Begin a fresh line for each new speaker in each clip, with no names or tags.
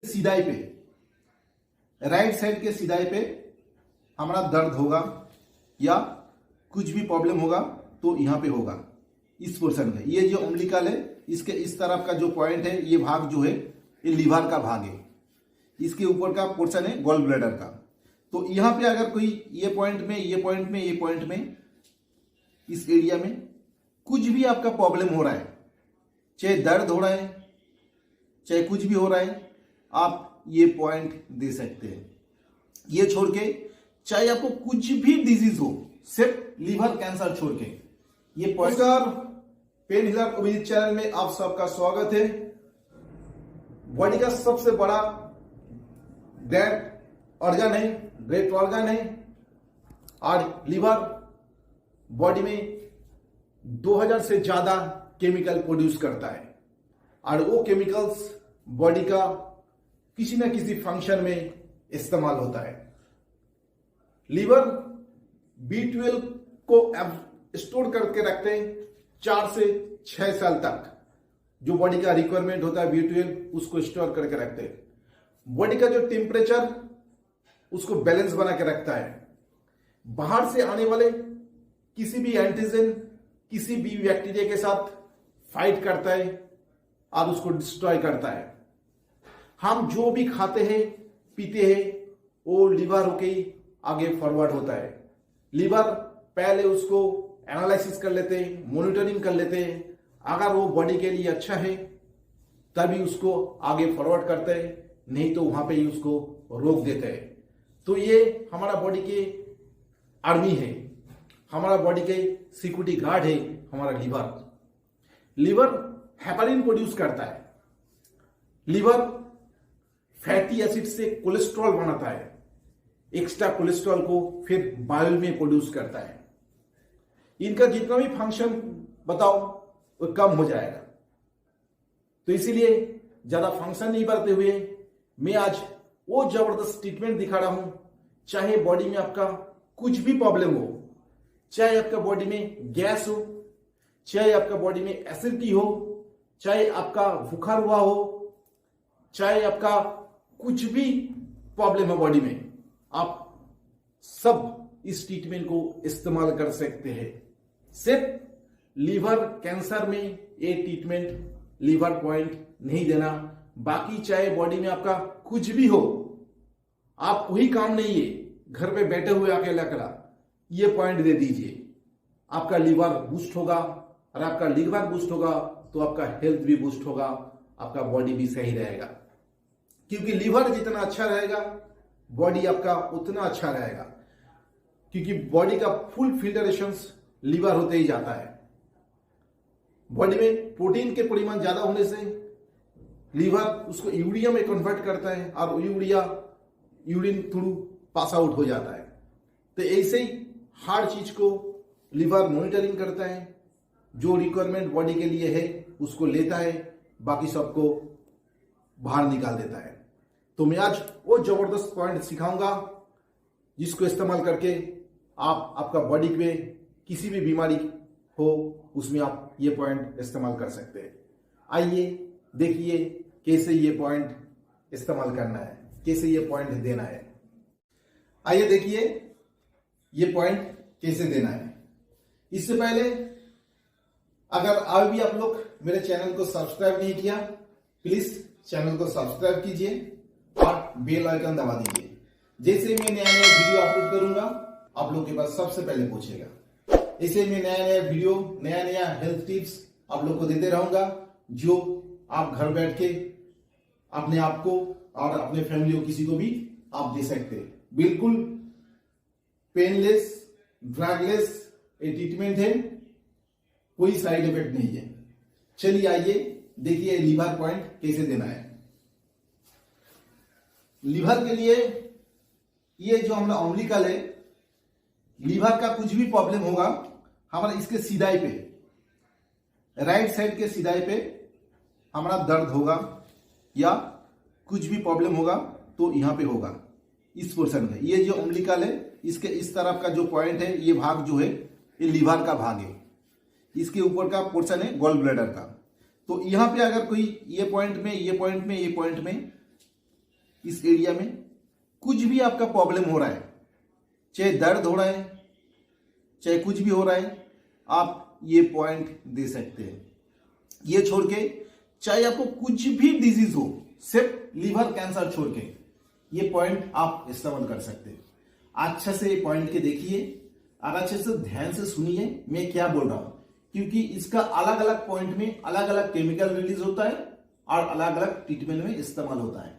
सीधाई पे, right side के सीधाई पे हमारा दर्द होगा या कुछ भी प्रॉब्लम होगा तो यहाँ पे होगा इस पोर्शन में। ये जो उम्बिलिकल है इसके इस तरफ का जो पॉइंट है ये भाग जो है ये लीवर का भाग है, इसके ऊपर का पोर्शन है गॉल ब्लैडर का। तो यहाँ पे अगर कोई ये पॉइंट में इस एरिया में कुछ भी आपका प्रॉब्लम हो रहा है, चाहे दर्द हो रहा है चाहे कुछ भी हो रहा है, आप ये पॉइंट दे सकते हैं। ये छोड़ के चाहे आपको कुछ भी डिजीज हो, सिर्फ लीवर कैंसर छोड़ के ये पॉइंट। पेन हिलर ओबीज चैनल में आप सबका स्वागत है। बॉडी का सबसे बड़ा ग्रेट ऑर्गन है और लीवर बॉडी में 2000 से ज्यादा केमिकल प्रोड्यूस करता है और वो केमिकल्स बॉडी का किसी ना किसी फंक्शन में इस्तेमाल होता है। लीवर B12 को स्टोर करके रखते हैं 4 से 6 साल तक। जो बॉडी का रिक्वायरमेंट होता है B12 उसको स्टोर करके रखते हैं। बॉडी का जो टेम्परेचर उसको बैलेंस बना के रखता है। बाहर से आने वाले किसी भी एंटीजन किसी भी बैक्टीरिया के साथ फाइट करता है और उसको डिस्ट्रॉय करता है। हम जो भी खाते हैं पीते हैं वो लीवर होके आगे फॉरवर्ड होता है। लीवर पहले उसको एनालिसिस कर लेते हैं, मॉनिटरिंग कर लेते हैं। अगर वो बॉडी के लिए अच्छा है तभी उसको आगे फॉरवर्ड करते हैं, नहीं तो वहां पे ही उसको रोक देते हैं। तो ये हमारा बॉडी के आर्मी है, हमारा बॉडी के सिक्योरिटी गार्ड है हमारा लीवर हेपारिन प्रोड्यूस करता है। लीवर फैटी एसिड से कोलेस्ट्रॉल बनाता है, एक्स्ट्रा कोलेस्ट्रॉल को फिर बाइल में प्रोड्यूस करता है। इनका जितना भी फंक्शन बताओ वो कम हो जाएगा। तो इसीलिए ज्यादा फंक्शन नहीं बढ़ते हुए मैं आज वो जबरदस्त ट्रीटमेंट दिखा रहा हूं। चाहे बॉडी में आपका कुछ भी प्रॉब्लम हो, चाहे आपका बॉडी में गैस हो, चाहे आपका बॉडी में एसिडिटी हो, चाहे आपका बुखार हुआ हो, चाहे आपका कुछ भी प्रॉब्लम है बॉडी में, आप सब इस ट्रीटमेंट को इस्तेमाल कर सकते हैं। सिर्फ लीवर कैंसर में ये ट्रीटमेंट लीवर पॉइंट नहीं देना, बाकी चाहे बॉडी में आपका कुछ भी हो, आप कोई काम नहीं है, घर पे बैठे हुए अकेला अकेला ये पॉइंट दे दीजिए, आपका लीवर बूस्ट होगा और आपका लीवर बूस्ट होगा तो आपका हेल्थ भी बूस्ट होगा, आपका बॉडी भी सही रहेगा। क्योंकि लीवर जितना अच्छा रहेगा बॉडी आपका उतना अच्छा रहेगा, क्योंकि बॉडी का फुल फिल्टरेशन लीवर होते ही जाता है। बॉडी में प्रोटीन के परिमाण ज्यादा होने से लीवर उसको यूरिया में कन्वर्ट करता है और यूरिन थ्रू पास आउट हो जाता है। तो ऐसे ही हर चीज को लीवर मॉनिटरिंग करता है, जो रिक्वायरमेंट बॉडी के लिए है उसको लेता है, बाकी सबको बाहर निकाल देता है। तो मैं आज वो जबरदस्त पॉइंट सिखाऊंगा जिसको इस्तेमाल करके आप आपका बॉडी पे किसी भी बीमारी हो उसमें आप ये पॉइंट इस्तेमाल कर सकते हैं। आइए देखिए कैसे ये पॉइंट इस्तेमाल करना है, कैसे ये पॉइंट देना है। आइए देखिए ये पॉइंट कैसे देना है। इससे पहले अगर आज भी आप लोग मेरे चैनल को सब्सक्राइब नहीं किया, प्लीज चैनल को सब्सक्राइब कीजिए और बेल आइकन दबा दीजिए। जैसे मैं नया नया वीडियो अपलोड करूंगा आप लोग के पास सबसे पहले पहुंचेगा। ऐसे मैं नया नया वीडियो, नया नया हेल्थ टिप्स आप लोग को देते रहूंगा, जो आप घर बैठ के अपने आप को और अपने फैमिली को किसी को भी आप दे सकते हैं। बिल्कुल पेनलेस, ड्रगलेस ये ट्रीटमेंट है, कोई साइड इफेक्ट नहीं है। चलिए आइए देखिए लीवर पॉइंट कैसे देना है। लीवर के लिए ये जो हमारा उम्बिलिकल है, लीवर का कुछ भी प्रॉब्लम होगा हमारा इसके सीधाई पे, राइट साइड के सीधाई पे हमारा दर्द होगा या कुछ भी प्रॉब्लम होगा तो यहाँ पे होगा इस पोर्शन में। ये जो उम्बिलिकल है इसके इस तरफ का जो पॉइंट है ये भाग जो है ये लीवर का भाग है, इसके ऊपर का पोर्शन है गॉल ब्लैडर का। तो यहां पे अगर कोई ये पॉइंट में इस एरिया में कुछ भी आपका प्रॉब्लम हो रहा है, चाहे दर्द हो रहा है, चाहे कुछ भी हो रहा है, आप ये पॉइंट दे सकते हैं। ये छोड़ के चाहे आपको कुछ भी डिजीज हो, सिर्फ लीवर कैंसर छोड़ के ये पॉइंट आप इस्तेमाल कर सकते हैं। अच्छे से ये पॉइंट के देखिए और अच्छे से ध्यान से सुनिए मैं क्या बोल रहा हूं, क्योंकि इसका अलग अलग पॉइंट में अलग अलग केमिकल रिलीज होता है और अलग अलग ट्रीटमेंट में इस्तेमाल होता है।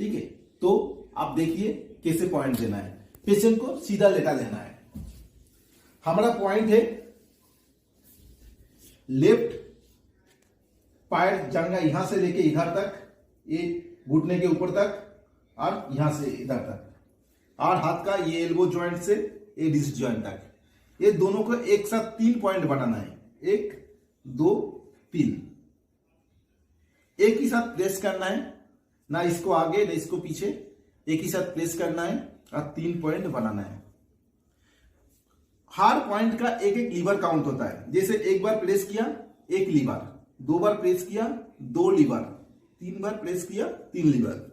ठीक है, तो आप देखिए कैसे पॉइंट देना है। पेशेंट को सीधा लेटा देना है। हमारा पॉइंट है लेफ्ट पैर जंगा यहां से लेके इधर तक, ये घुटने के ऊपर तक और यहां से इधर तक, और हाथ का ये एल्बो जॉइंट से ये रिस्ट जॉइंट तक, ये दोनों को एक साथ 3 पॉइंट बनाना है। 1 2 3 एक ही साथ प्लेस करना है, ना इसको आगे ना इसको पीछे, एक ही साथ प्लेस करना है और 3 पॉइंट बनाना है। हर पॉइंट का एक एक लीवर काउंट होता है। जैसे एक बार प्लेस किया 1 लीवर, 2 बार प्लेस किया 2 लीवर, 3 बार प्लेस किया 3 लीवर।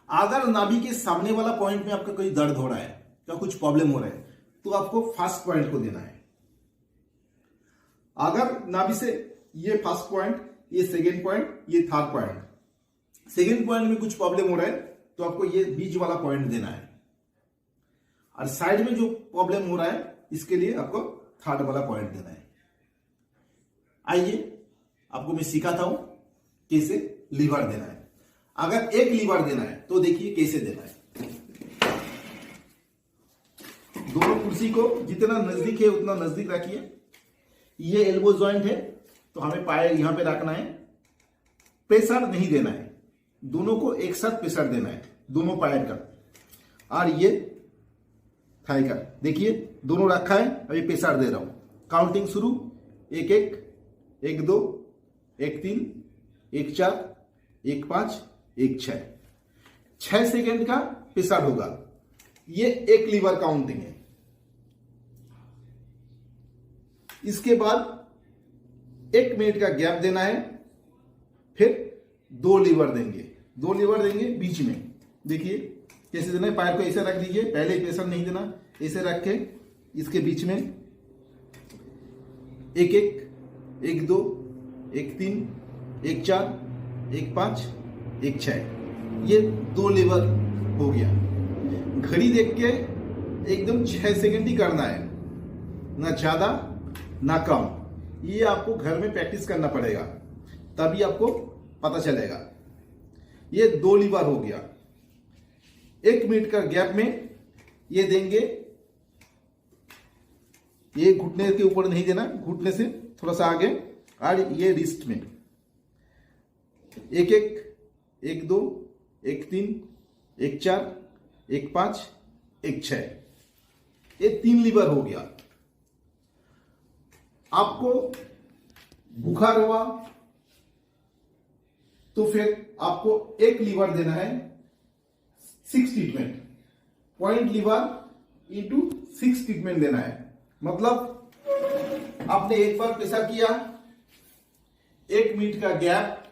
अगर नाभि के सामने वाला पॉइंट में आपका कोई दर्द हो रहा है या कुछ प्रॉब्लम हो रहा है तो आपको फर्स्ट पॉइंट को देना है। अगर नाभि से ये फर्स्ट पॉइंट, ये सेकेंड पॉइंट, ये थर्ड पॉइंट, सेकेंड पॉइंट में कुछ प्रॉब्लम हो रहा है तो आपको ये बीच वाला पॉइंट देना है, और साइड में जो प्रॉब्लम हो रहा है इसके लिए आपको थर्ड वाला पॉइंट देना है। आइए आपको मैं सिखाता हूं कैसे लीवर देना है। अगर एक लीवर देना है तो देखिए कैसे देना है। दोनों कुर्सी को जितना नजदीक है उतना नजदीक रखिए। ये एल्बो जॉइंट है तो हमें पैर यहां पे रखना है, प्रेशर नहीं देना है, दोनों को एक साथ प्रेशर देना है, दोनों पैर का और ये थाई का। देखिए दोनों रखा है, अभी प्रेशर दे रहा हूं। काउंटिंग शुरू, 1 1 1 2 1 3 1 4 1 5 1 6, 6 सेकेंड का प्रेशर होगा। ये एक लीवर काउंटिंग है। इसके बाद 1 मिनट का गैप देना है, फिर 2 लीवर देंगे, 2 लीवर देंगे बीच में। देखिए कैसे देना है, पैर को ऐसे रख दीजिए, पहले प्रेशर नहीं देना, ऐसे रख के इसके बीच में 1 1 1 2 1 3 1 4 1 5 1 6, ये 2 लीवर हो गया। घड़ी देख के एकदम 6 सेकेंड ही करना है, ना ज्यादा ना कम। ये आपको घर में प्रैक्टिस करना पड़ेगा, तभी आपको पता चलेगा। ये 2 लीवर हो गया। 1 मिनट का गैप में ये देंगे। ये घुटने के ऊपर नहीं देना, घुटने से थोड़ा सा आगे, और ये रिस्ट में 1 1 1 2 1 3 1 4 1 5 1 6, ये 3 लीवर हो गया। आपको बुखार हुआ तो फिर आपको 1 लीवर देना है, 6 treatment, point liver into 6 treatment देना है। मतलब आपने एक बार प्रेशर किया, 1 मिनट का गैप,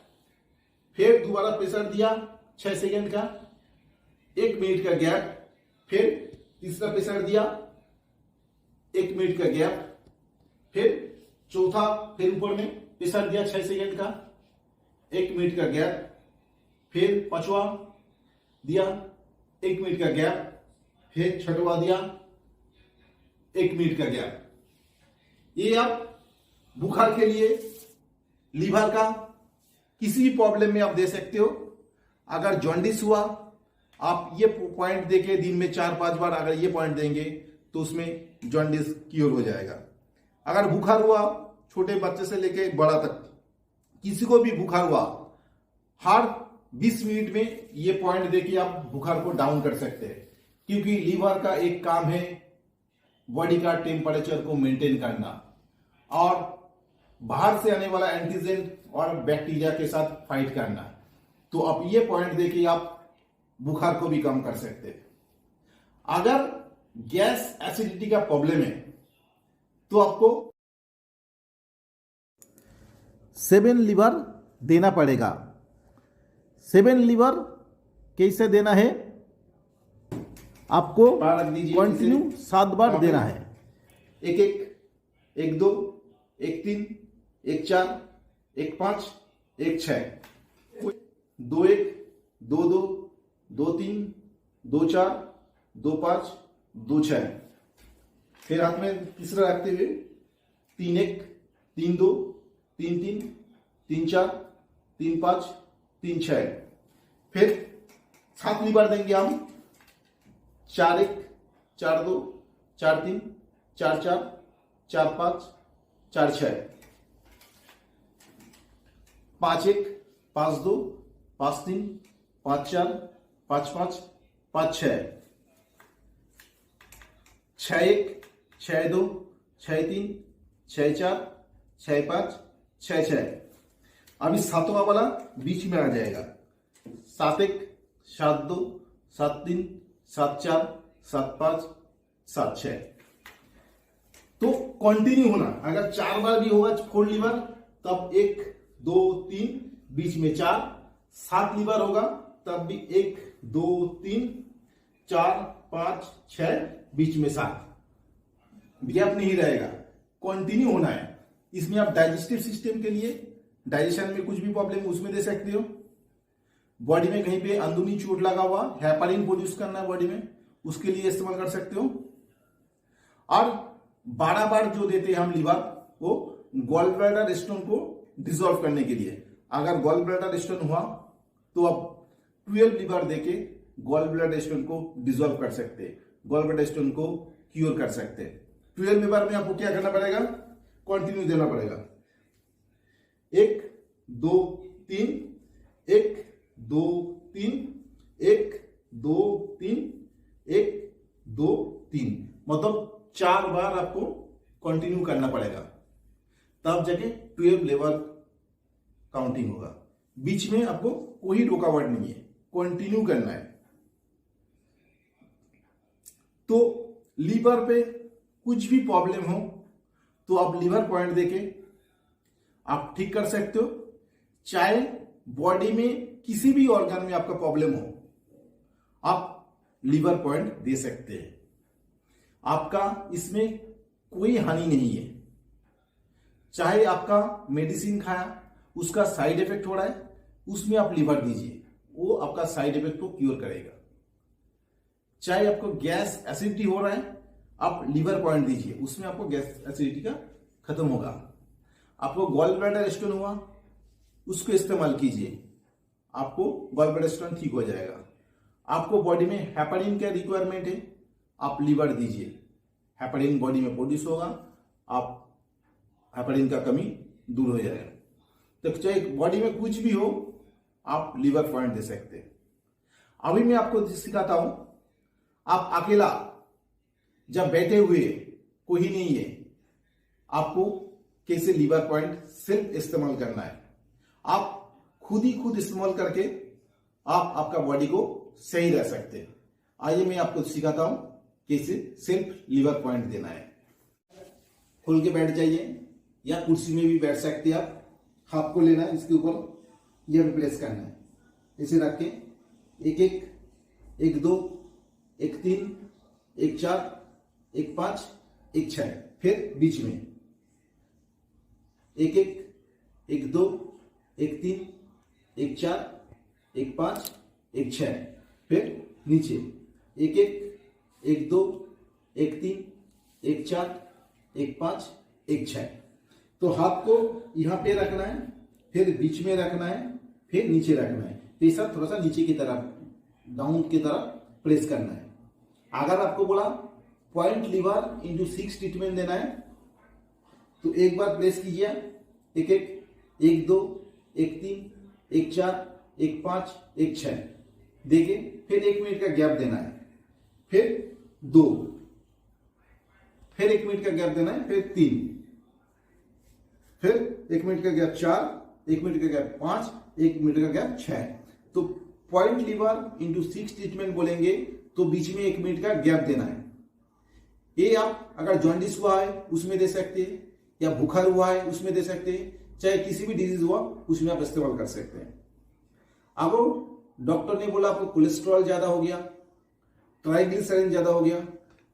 फिर दोबारा प्रेशर दिया 6 सेकेंड का, 1 मिनट का गैप, फिर तीसरा प्रेशर दिया, 1 मिनट का गैप, फिर चौथा, फिर ऊपर में प्रेशर दिया 6 सेकेंड का, 1 मिनट का गैप, फिर पांचवा दिया 1 मिनट का गैप, फिर छठवा दिया 1 मिनट का गैप। ये आप बुखार के लिए, लीवर का किसी भी प्रॉब्लम में आप दे सकते हो। अगर जॉन्डिस हुआ, आप ये पॉइंट देके दिन में 4-5 बार अगर ये पॉइंट देंगे तो उसमें जॉन्डिस क्योर हो जाएगा। अगर बुखार हुआ, छोटे बच्चे से लेके बड़ा तक किसी को भी बुखार हुआ, हर 20 मिनट में ये पॉइंट देके आप बुखार को डाउन कर सकते हैं। क्योंकि लीवर का एक काम है बॉडी का टेम्परेचर को मेंटेन करना और बाहर से आने वाला एंटीजन और बैक्टीरिया के साथ फाइट करना। तो आप ये पॉइंट देके आप बुखार को भी कम कर सकते हैं। अगर गैस एसिडिटी का प्रॉब्लम है तो आपको 7 लीवर देना पड़ेगा। 7 लीवर
कैसे देना है, आपको
बार रख दीजिए,
कंटिन्यू 7 बार देना है।
1 1 1 2 1 3 1 4 1 5 1 6 2 1 2 2 2 3 2 4 2 5 2 6। फिर हाथ में तीसरा रखते हुए 3 1 3 2 3 3 3 4 3 5 3 6। फिर 7वीं बार देंगे हम 4 1 4 2 4 3 4 4 4 5 4 6। 5 1 5 2 5 3 5 4 5 5 5 6। 6 1 6 2 6 3 6 4 6 5 6 6। अभी 7वां वाला बीच में आ जाएगा। 7 1 7 2 7 3 7 4 7 5 7 6। तो कंटिन्यू होना, अगर 4 बार भी होगा 4 लीवर तब 1 2 3 बीच में 4, 7 लीवर होगा तब भी 1 2 3 4 5 6 बीच में 7, गैप नहीं रहेगा, कंटिन्यू होना है। इसमें आप डाइजेस्टिव सिस्टम के लिए, डाइजेशन में कुछ भी प्रॉब्लम उसमें दे सकते हो। बॉडी में कहीं पे अंदरूनी चोट लगा हुआ, हेपारिन प्रोड्यूस करना है बॉडी में, उसके लिए इस्तेमाल कर सकते हो। और 12 बार जो देते हैं हम लीवर, वो गॉल ब्लैडर स्टोन को डिसॉल्व करने के लिए। अगर गॉल ब्लैडर स्टोन हुआ तो आप 12 लीवर देके गॉल ब्लैडर स्टोन को डिसॉल्व कर सकते हैं, गॉल ब्लैडर स्टोन को क्योर कर सकते हैं। 12 लीवर में आपको क्या करना पड़ेगा, कंटिन्यू देना पड़ेगा। 1 2 3 1 2 3 1 2 3 1 2 3, मतलब 4 बार आपको कंटिन्यू करना पड़ेगा, तब जाके 12 लेवल काउंटिंग होगा। बीच में आपको कोई रुकावट नहीं है, कंटिन्यू करना है। तो लीवर पे कुछ भी प्रॉब्लम हो तो आप लीवर पॉइंट देके आप ठीक कर सकते हो। चाहे बॉडी में किसी भी ऑर्गन में आपका प्रॉब्लम हो, आप लीवर पॉइंट दे सकते हैं। आपका इसमें कोई हानि नहीं है। चाहे आपका मेडिसिन खाया, उसका साइड इफेक्ट हो रहा है, उसमें आप लीवर दीजिए, वो आपका साइड इफेक्ट को क्योर करेगा। चाहे आपको गैस एसिडिटी हो रहा है, आप लीवर पॉइंट दीजिए, उसमें आपको गैस एसिडिटी का खत्म होगा। आपको गॉल ब्लैडर स्टोन हुआ, उसको इस्तेमाल कीजिए, आपको गॉल ब्लैडर स्टोन ठीक हो जाएगा। आपको बॉडी में हेपारिन का रिक्वायरमेंट है, आप लीवर दीजिए, हेपारिन बॉडी में प्रोड्यूस होगा, आप हेपारिन का कमी दूर हो जाएगा। तो चाहे बॉडी में कुछ भी हो, आप लीवर पॉइंट दे सकते हैं। अभी मैं आपको सिखाता हूं, आप अकेला जब बैठे हुए कोई नहीं है, आपको कैसे लीवर पॉइंट सिर्फ इस्तेमाल करना है। आप खुद ही खुद इस्तेमाल करके आप आपका बॉडी को सही रह सकते हैं। आइए मैं आपको सिखाता हूं कैसे सिर्फ लीवर पॉइंट देना है। खुल के बैठ जाइए या कुर्सी में भी बैठ सकते हैं आप। हाथ को लेना है, इसके ऊपर यह प्रेस करना है, इसे रख के 1 1 1 2 1 3 1 4 1 5 1 6। फिर बीच में 1 1 1 2 1 3 1 4 1 5 1 6। फिर नीचे 1 1 1 2 1 3 1 4 1 5 1 6। तो हाथ को यहां पे रखना है, फिर बीच में रखना है, फिर नीचे रखना है। तो ये सब थोड़ा सा नीचे की तरफ, डाउन की तरफ प्रेस करना है। अगर आपको बोला पॉइंट लीवर इंटू 6 ट्रीटमेंट देना है, तो एक बार प्रेस कीजिए, 1 1 1 2 1 3 1 4 1 5 1 6 देखिए। फिर 1 मिनट का गैप देना है, फिर 2, फिर 1 मिनट का गैप देना है, फिर 3, फिर 1 मिनट का गैप 4, 1 मिनट का गैप 5, 1 मिनट का गैप 6। तो पॉइंट लीवर इंटू 6 ट्रीटमेंट बोलेंगे तो बीच में 1 मिनट का गैप देना है। ये आप अगर जॉन्डिस हुआ है उसमें दे सकते हैं, या बुखार हुआ है उसमें दे सकते हैं, चाहे किसी भी डिजीज हुआ उसमें आप इस्तेमाल कर सकते हैं। अब डॉक्टर ने बोला आपको कोलेस्ट्रॉल ज्यादा हो गया, ट्राइग्लिसराइड ज्यादा हो गया,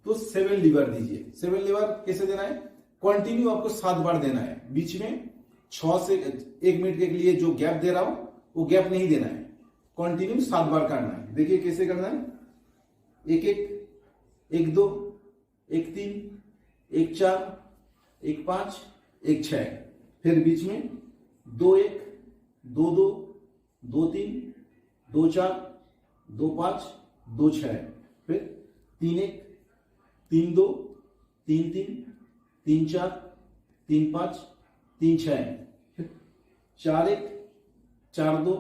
तो 7 लीवर दीजिए। 7 लीवर कैसे देना है? कंटिन्यू आपको 7 बार देना है। बीच में 6 से 1 मिनट के लिए जो गैप दे रहा हूं वो गैप नहीं देना है, कंटिन्यू 7 बार करना है। देखिए कैसे करना है, 1-1, 1-2, 1-3, 1-4, 1-5, 1-6, फिर बीच में 2-1, 2-2, 2-3, 2-4, 2-5, 2-6, फिर 3-1, 3-2, 3-3, 3-4, 3-5, 3-6, फिर 4-1, 4-2,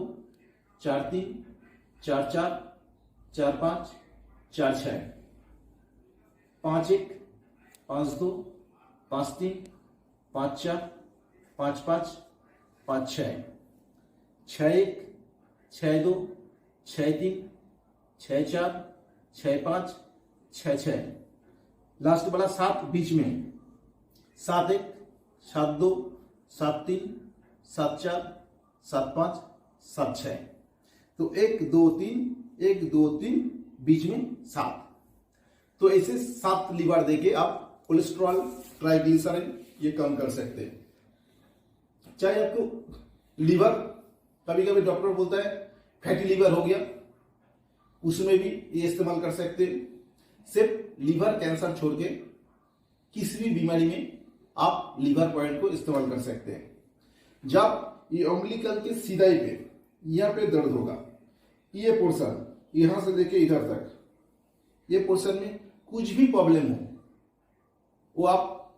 4-3, 4-4, 4-5, 4-6, 5-1, 5-2, 5-3, 5-4, 5-5, 5-6, 6-1, 6-2, 6-3, 6-4, 6-5, 6-6, लास्ट वाला 7 बीच में 7-1, 7-2, 7-3, 7-4, 7-5, 7-6, तो 1 2 3 1 2 3 बीच में 7। तो ऐसे 7 लीवर देके आप कोलेस्ट्रॉल, ट्राइग्लिसराइड ये कम कर सकते हैं। चाहे आपको लीवर, कभी कभी डॉक्टर बोलता है फैटी लीवर हो गया, उसमें भी ये इस्तेमाल कर सकते हैं। सिर्फ लीवर कैंसर छोड़ के किसी भी बीमारी में आप लीवर पॉइंट को इस्तेमाल कर सकते हैं। जब ये अम्बिलिकल के सीधाई पे यहाँ पे दर्द होगा, ये पोर्शन यहां से लेके इधर तक, ये पोर्शन में कुछ भी प्रॉब्लम हो वो आप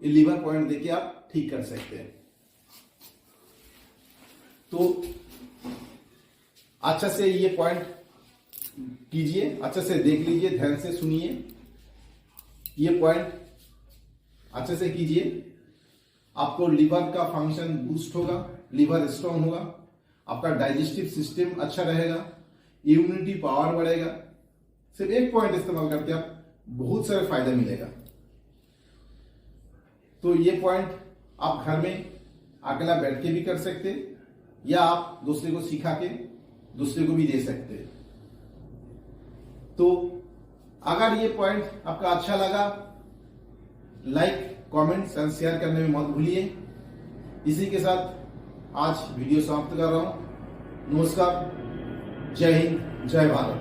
ये लीवर पॉइंट देके आप ठीक कर सकते हैं। तो अच्छा से ये पॉइंट कीजिए, अच्छा से देख लीजिए, ध्यान से सुनिए, ये पॉइंट अच्छे से कीजिए। आपको लीवर का फंक्शन बूस्ट होगा, लीवर स्ट्रांग होगा, आपका डाइजेस्टिव सिस्टम अच्छा रहेगा, इम्यूनिटी पावर बढ़ेगा। सिर्फ एक पॉइंट इस्तेमाल करके आप बहुत सारे फायदे मिलेगा। तो ये पॉइंट आप घर में अकेला बैठ के भी कर सकते हैं, या आप दूसरे को सिखा के दूसरे को भी दे सकते हैं। तो अगर ये पॉइंट आपका अच्छा लगा, लाइक, कमेंट्स एंड शेयर करने में मत भूलिए। इसी के साथ आज वीडियो समाप्त कर रहा हूं। नमस्कार, जय हिंद, जय भारत।